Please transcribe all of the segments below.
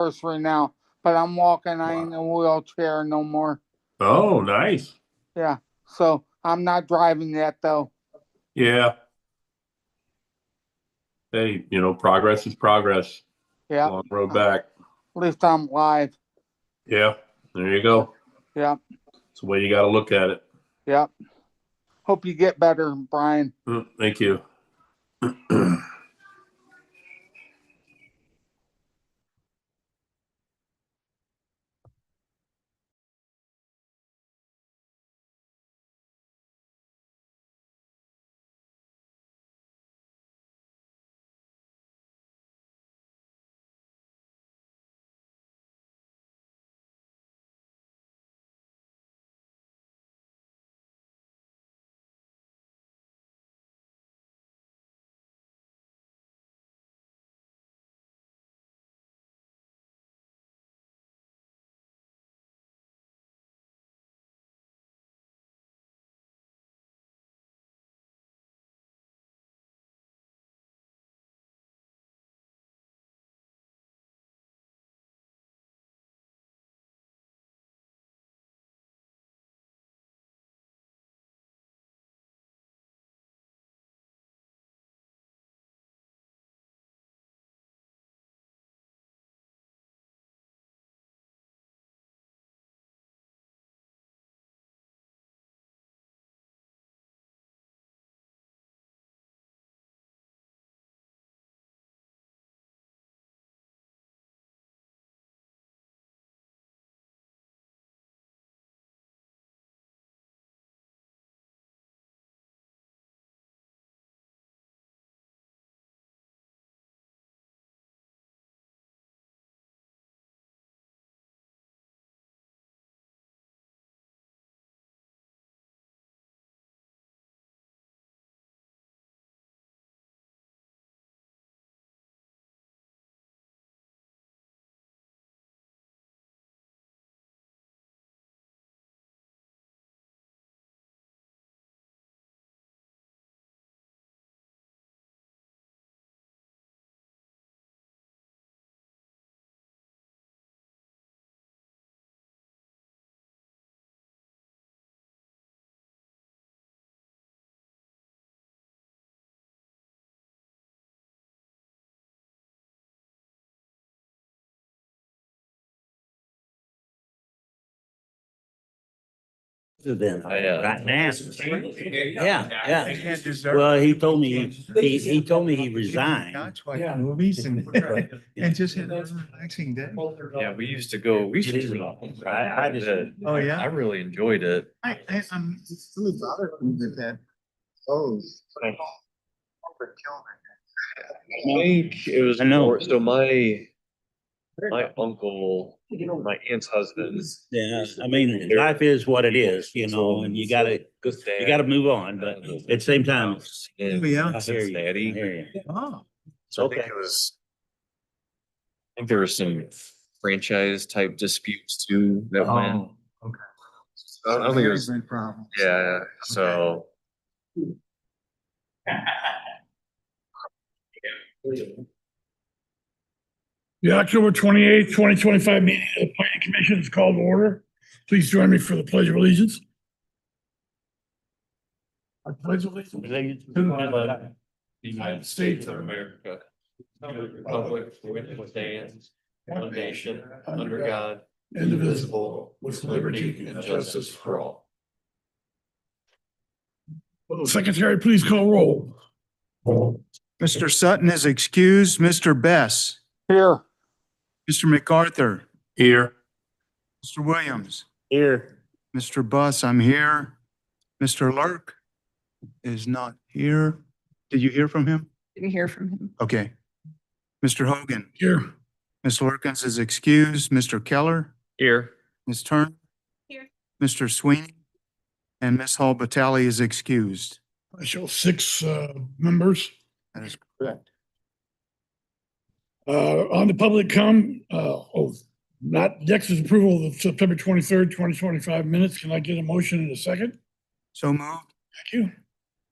anniversary now, but I'm walking. I ain't in a wheelchair no more. Oh, nice. Yeah. So I'm not driving yet though. Yeah. Hey, progress is progress. Yeah. Long road back. At least I'm live. Yeah. There you go. Yeah. That's the way you got to look at it. Yeah. Hope you get better, Brian. Thank you. Then right now. Yeah. Well, he told me he told me he resigned. Watch movies and just had a relaxing day. Yeah, we used to go. I just. Oh, yeah? I really enjoyed it. I'm really bothered with that. Oh. I think it was I know. more, so my uncle, my aunt's husband. Yeah, I mean, life is what it is, and you gotta move on, but at the same time. Yeah. I hear you. I hear you. Oh. So I think it was. I think there were some franchise type disputes too that went. Okay. I don't think it was. Management problem. Yeah, so. The October 28th, 2025 meeting of the Planning Commission is called to order. Please join me for the Pledge of Allegiance. I pledge allegiance to the United States of America, to the republic for which it stands, one nation, under God, indivisible, with liberty and justice for all. Will the Secretary please call roll? Mr. Sutton is excused. Mr. Bess, Here. Mr. MacArthur, Here. Mr. Williams, Here. Mr. Buss, I'm here. Mr. Lurk is not here. Did you hear from him? Didn't hear from him. Okay. Mr. Hogan, Here. Ms. Lurkins is excused. Mr. Keller, Here. Ms. Turner. Here. Mr. Sweeney and Ms. Hall Batali is excused. I show 6 members. That is correct. On the public next is approval of the September 23rd, 2025 minutes. Can I get a motion in a second? So moved. Thank you.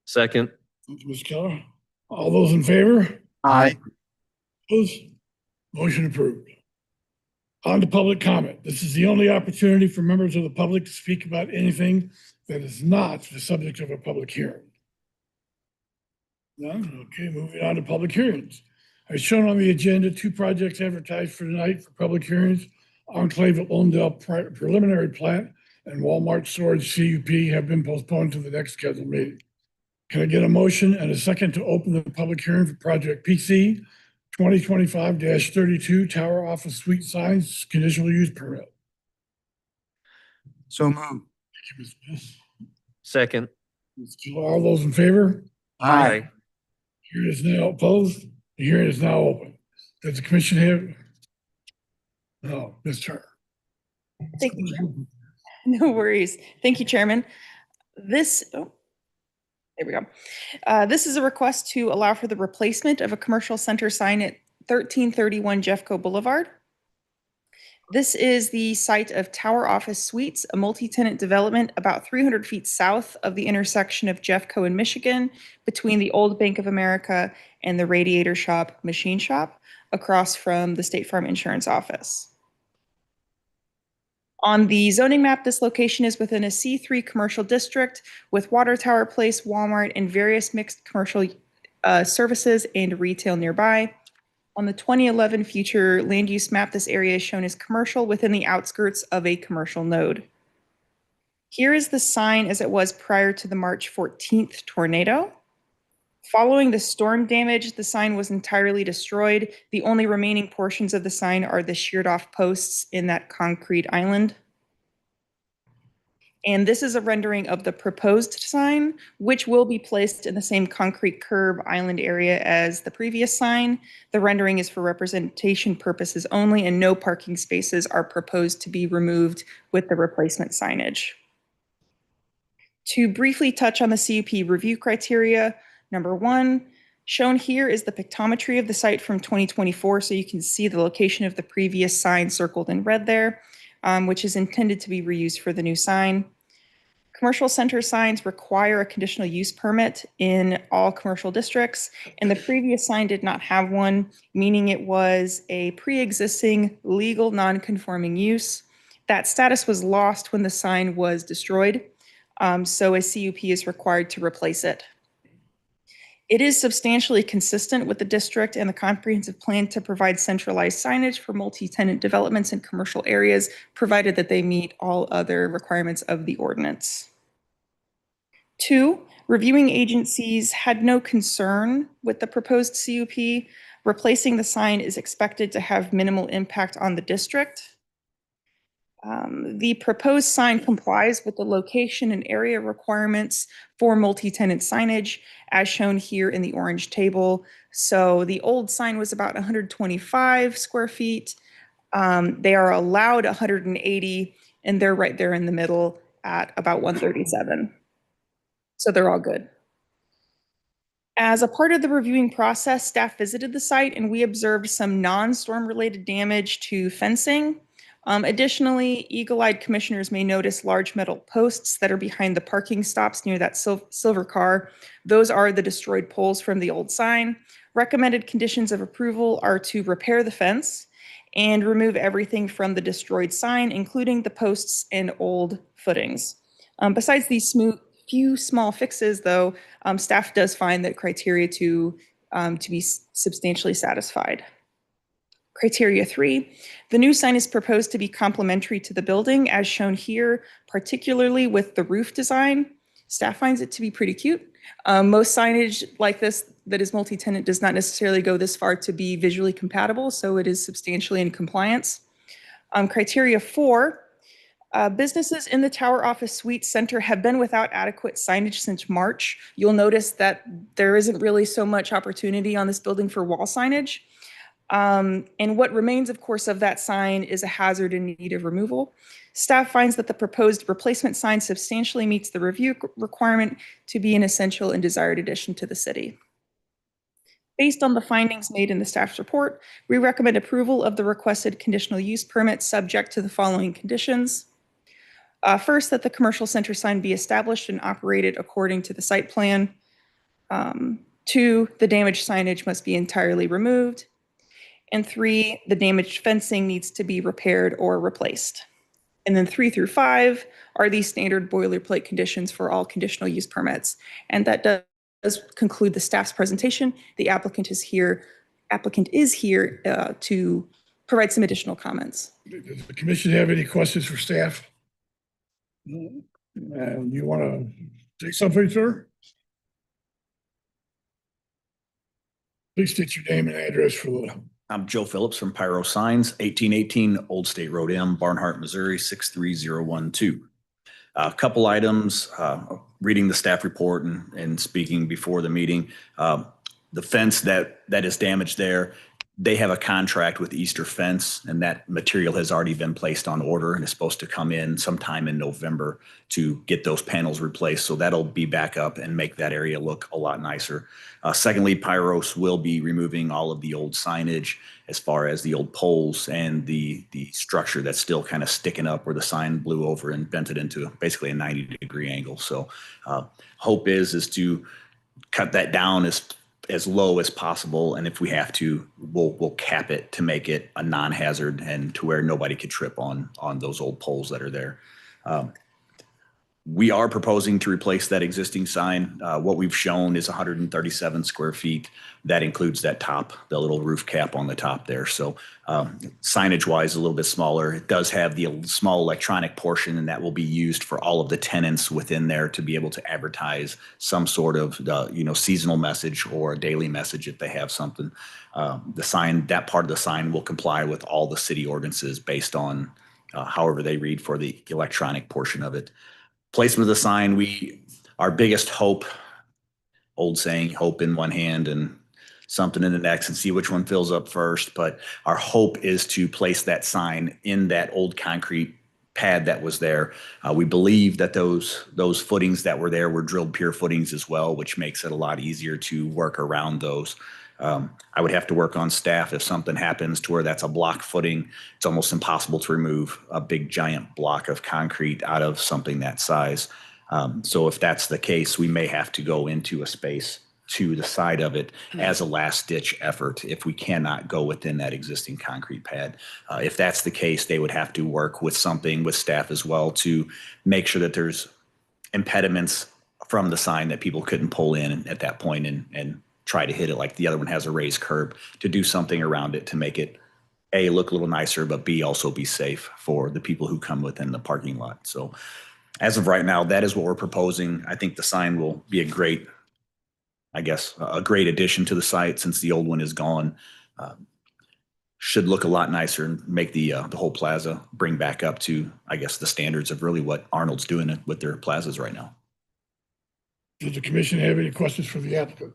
Second. Thank you, Mr. Keller. All those in favor? Aye. Opposed? Motion approved. On to public comment. This is the only opportunity for members of the public to speak about anything that is not the subject of a public hearing. None? Okay, moving on to public hearings. As shown on the agenda, 2 projects advertised for tonight for public hearings, Enclave at Lowendale preliminary plat and Walmart storage CUP have been postponed to the next scheduled meeting. Can I get a motion and a second to open the public hearing for project PC 2025-32 Tower Office Suite Signs Conditional Use Permit? So moved. Thank you, Mr. Smith. Second. Ms. Keeler, all those in favor? Aye. Hearing is now opposed. The hearing is now open. Does the commission have? No, Ms. Turner. Thank you, Chair. No worries. Thank you, Chairman. There we go. This is a request to allow for the replacement of a commercial center sign at 1331 Jeffco Boulevard. This is the site of Tower Office Suites, a multi-tenant development about 300 feet south of the intersection of Jeffco and Michigan, between the old Bank of America and the Radiator Shop Machine Shop, across from the State Farm Insurance Office. On the zoning map, this location is within a C3 commercial district with Water Tower Place, Walmart, and various mixed commercial services and retail nearby. On the 2011 future land use map, this area is shown as commercial within the outskirts of a commercial node. Here is the sign as it was prior to the March 14th tornado. Following the storm damage, the sign was entirely destroyed. The only remaining portions of the sign are the sheared off posts in that concrete island. And this is a rendering of the proposed sign, which will be placed in the same concrete curb island area as the previous sign. The rendering is for representation purposes only, and no parking spaces are proposed to be removed with the replacement signage. To briefly touch on the CUP review criteria, number 1, shown here is the pictometry of the site from 2024, so you can see the location of the previous sign circled in red there, which is intended to be reused for the new sign. Commercial center signs require a conditional use permit in all commercial districts, and the previous sign did not have one, meaning it was a pre-existing legal non-conforming use. That status was lost when the sign was destroyed, so a CUP is required to replace it. It is substantially consistent with the district and the comprehensive plan to provide centralized signage for multi-tenant developments in commercial areas, provided that they meet all other requirements of the ordinance. 2, reviewing agencies had no concern with the proposed CUP. Replacing the sign is expected to have minimal impact on the district. The proposed sign complies with the location and area requirements for multi-tenant signage, as shown here in the orange table. So the old sign was about 125 square feet. They are allowed 180, and they're right there in the middle at about 137. So they're all good. As a part of the reviewing process, staff visited the site and we observed some non-storm related damage to fencing. Additionally, eagle-eyed commissioners may notice large metal posts that are behind the parking stops near that silver car. Those are the destroyed poles from the old sign. Recommended conditions of approval are to repair the fence and remove everything from the destroyed sign, including the posts and old footings. Besides these few small fixes, though, staff does find that criteria to be substantially satisfied. Criteria 3, the new sign is proposed to be complementary to the building as shown here, particularly with the roof design. Staff finds it to be pretty cute. Most signage like this that is multi-tenant does not necessarily go this far to be visually compatible, so it is substantially in compliance. Criteria 4, businesses in the Tower Office Suite Center have been without adequate signage since March. You'll notice that there isn't really so much opportunity on this building for wall signage. And what remains, of course, of that sign is a hazard in need of removal. Staff finds that the proposed replacement sign substantially meets the review requirement to be an essential and desired addition to the city. Based on the findings made in the staff's report, we recommend approval of the requested conditional use permit subject to the following conditions. First, that the commercial center sign be established and operated according to the site plan. 2, the damaged signage must be entirely removed. And 3, the damaged fencing needs to be repaired or replaced. And then 3 through 5 are the standard boilerplate conditions for all conditional use permits. And that does conclude the staff's presentation. The applicant is here to provide some additional comments. Does the commission have any questions for staff? You want to say something, sir? Please state your name and address for the. I'm Joe Phillips from Pyro Signs, 1818 Old State Road M, Barnhart, Missouri, 63012. A couple items, reading the staff report and speaking before the meeting. The fence that is damaged there, they have a contract with Easter Fence, and that material has already been placed on order and is supposed to come in sometime in November to get those panels replaced. So that'll be back up and make that area look a lot nicer. Secondly, Pyros will be removing all of the old signage as far as the old poles and the structure that's still kind of sticking up where the sign blew over and bent it into basically a 90-degree angle. So hope is to cut that down as low as possible, and if we have to, we'll cap it to make it a non-hazard and to where nobody could trip on those old poles that are there. We are proposing to replace that existing sign. What we've shown is 137 square feet. That includes that top, the little roof cap on the top there. So signage-wise, a little bit smaller. It does have the small electronic portion, and that will be used for all of the tenants within there to be able to advertise some sort of seasonal message or a daily message if they have something. The sign, that part of the sign will comply with all the city ordinances based on however they read for the electronic portion of it. Placement of the sign, our biggest hope, old saying, hope in one hand and something in the next and see which one fills up first. But our hope is to place that sign in that old concrete pad that was there. We believe that those footings that were there were drilled pier footings as well, which makes it a lot easier to work around those. I would have to work on staff if something happens to where that's a block footing. It's almost impossible to remove a big giant block of concrete out of something that size. So if that's the case, we may have to go into a space to the side of it as a last ditch effort if we cannot go within that existing concrete pad. If that's the case, they would have to work with staff as well to make sure that there's impediments from the sign that people couldn't pull in at that point and try to hit it like the other one has a raised curb, to do something around it to make it A, look a little nicer, but B, also be safe for the people who come within the parking lot. So as of right now, that is what we're proposing. I think the sign will be a great addition to the site since the old one is gone. Should look a lot nicer and make the whole plaza bring back up to, the standards of really what Arnold's doing with their plazas right now. Does the commission have any questions for the applicant?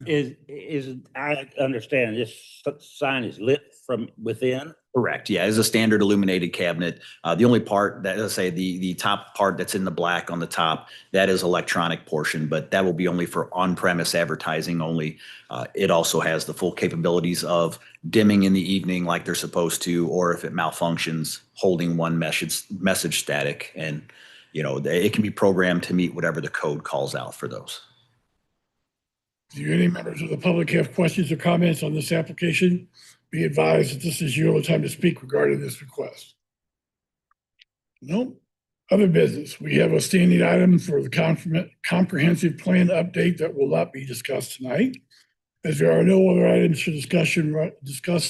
I understand this sign is lit from within? Correct. Yeah, it's a standard illuminated cabinet. The only part that, let's say the top part that's in the black on the top, that is electronic portion, but that will be only for on-premise advertising only. It also has the full capabilities of dimming in the evening like they're supposed to, or if it malfunctions, holding one message static. And, it can be programmed to meet whatever the code calls out for those. Do any members of the public have questions or comments on this application? Be advised that this is your only time to speak regarding this request. No. Other business. We have a standing item for the comprehensive plan update that will not be discussed tonight. As there are no other items for discuss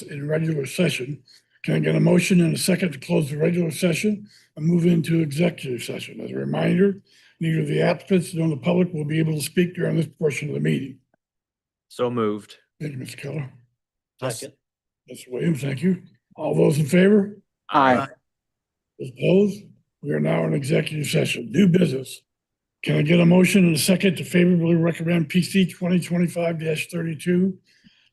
in regular session, can I get a motion and a second to close the regular session and move into executive session? As a reminder, neither the applicants nor the public will be able to speak during this portion of the meeting. So moved. Thank you, Mr. Keller. Second. Mr. Williams, thank you. All those in favor? Aye. Those opposed? We are now in executive session. New business. Can I get a motion and a second to favorably recommend PC 2025-32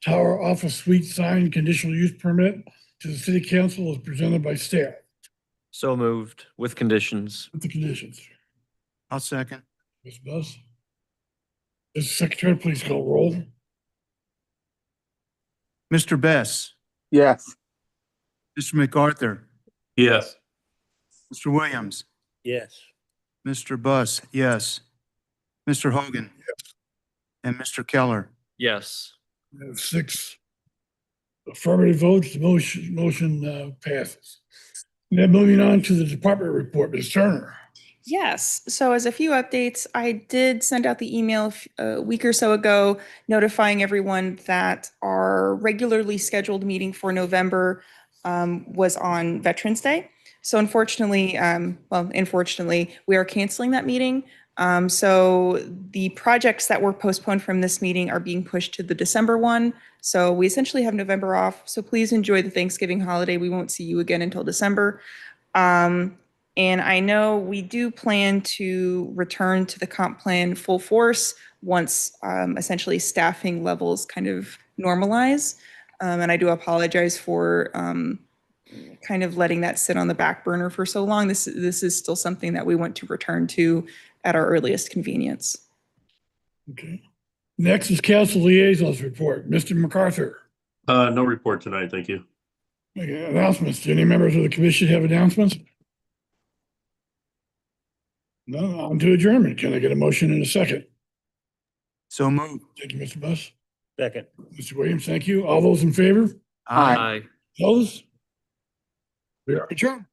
Tower Office Suite Sign Conditional Use Permit to the City Council as presented by staff So moved with conditions. with the conditions? I'll second. Ms. Buss? Mr. Secretary, please call roll. Mr. Bess, Yes. Mr. MacArthur, Yes. Mr. Williams, Yes. Mr. Buss, yes. Mr. Hogan. Yes. And Mr. Keller. Yes. We have 6 Affirmative votes, the motion passes. Then moving on to the department report, Ms. Turner. Yes. So as a few updates, I did send out the email a week or so ago notifying everyone that our regularly scheduled meeting for November was on Veterans Day. So unfortunately, we are canceling that meeting. So the projects that were postponed from this meeting are being pushed to the December one. So we essentially have November off. So please enjoy the Thanksgiving holiday. We won't see you again until December. And I know we do plan to return to the comp plan full force once essentially staffing levels kind of normalize. And I do apologize for kind of letting that sit on the back burner for so long. This is still something that we want to return to at our earliest convenience. Okay. Next is council liaisons report. Mr. MacArthur. No report tonight, thank you. Okay, announcements. Do any members of the commission have announcements? No, on to adjournment. Can I get a motion in a second? So moved. Thank you, Mr. Buss. Second. Mr. Williams, thank you. All those in favor? Aye. Opposed? We are adjourned.